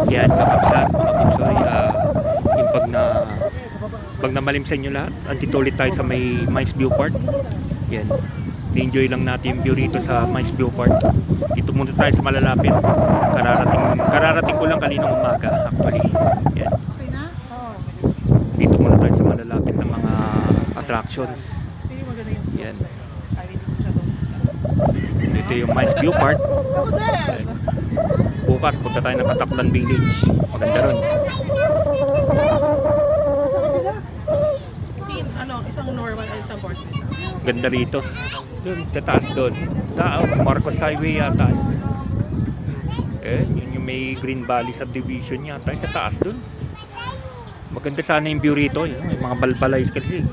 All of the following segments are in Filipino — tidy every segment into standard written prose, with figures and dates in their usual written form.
Yan, kakabsat, mga bunsoy. Yung pag namalim sa inyo lahat, andito ulit tayo sa may Mines View Park. Yan, enjoy lang natin yung view rito sa Mines View Park. Dito muna tayo sa malalapit. Kararating ko lang kaninang umaga actually. Yan, dito muna tayo sa malalapit ng mga attractions. Yan, dito yung Mines View Park. Yan. Bukas punta tayo ng Kataklan Village, maganda ron. Isang normal at isang portion. Ganda rito. Doon, sa taas doon. Marcos Highway yata. Yun yung may Green Valley subdivision yata. Sa taas doon. Maganda sana yung view rito. Yung mga balbalay kasi.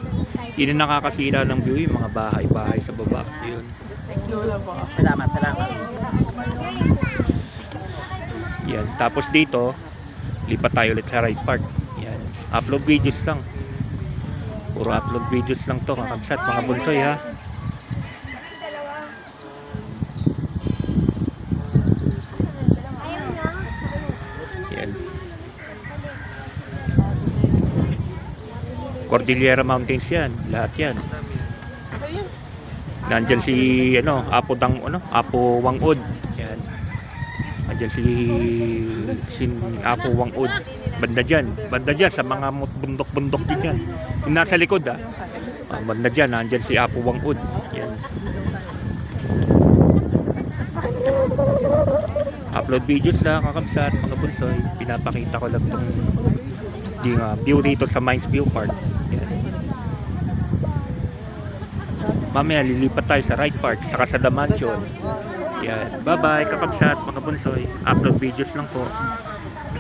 Yun yung nakakasira ng view. Yung mga bahay-bahay sa baba. Yun. Thank you lang po. Salamat. Yan. Tapos dito, lipat tayo ulit sa Ride Park. Yan. Upload videos lang. Puro upload videos lang to, kakabsat, mga bunsoy ha. Yan. Cordillera Mountains yan, lahat yan. Nandyan si Apo Wangud. Yan. Nandyan si Apo Wangud. Banda dyan sa mga bundok-bundok din yan. Yung nasa likod banda dyan, nandyan si Apo Wangud. Yan. Upload videos lang, kakabsat, mga bunsoy. Pinapakita ko lang itong view dito sa Mines View Park. Yan. Mamaya lilipat tayo sa Ride Park, saka sa The Mansion. Yan. Bye bye kakabsat, mga bunsoy. Upload videos lang po.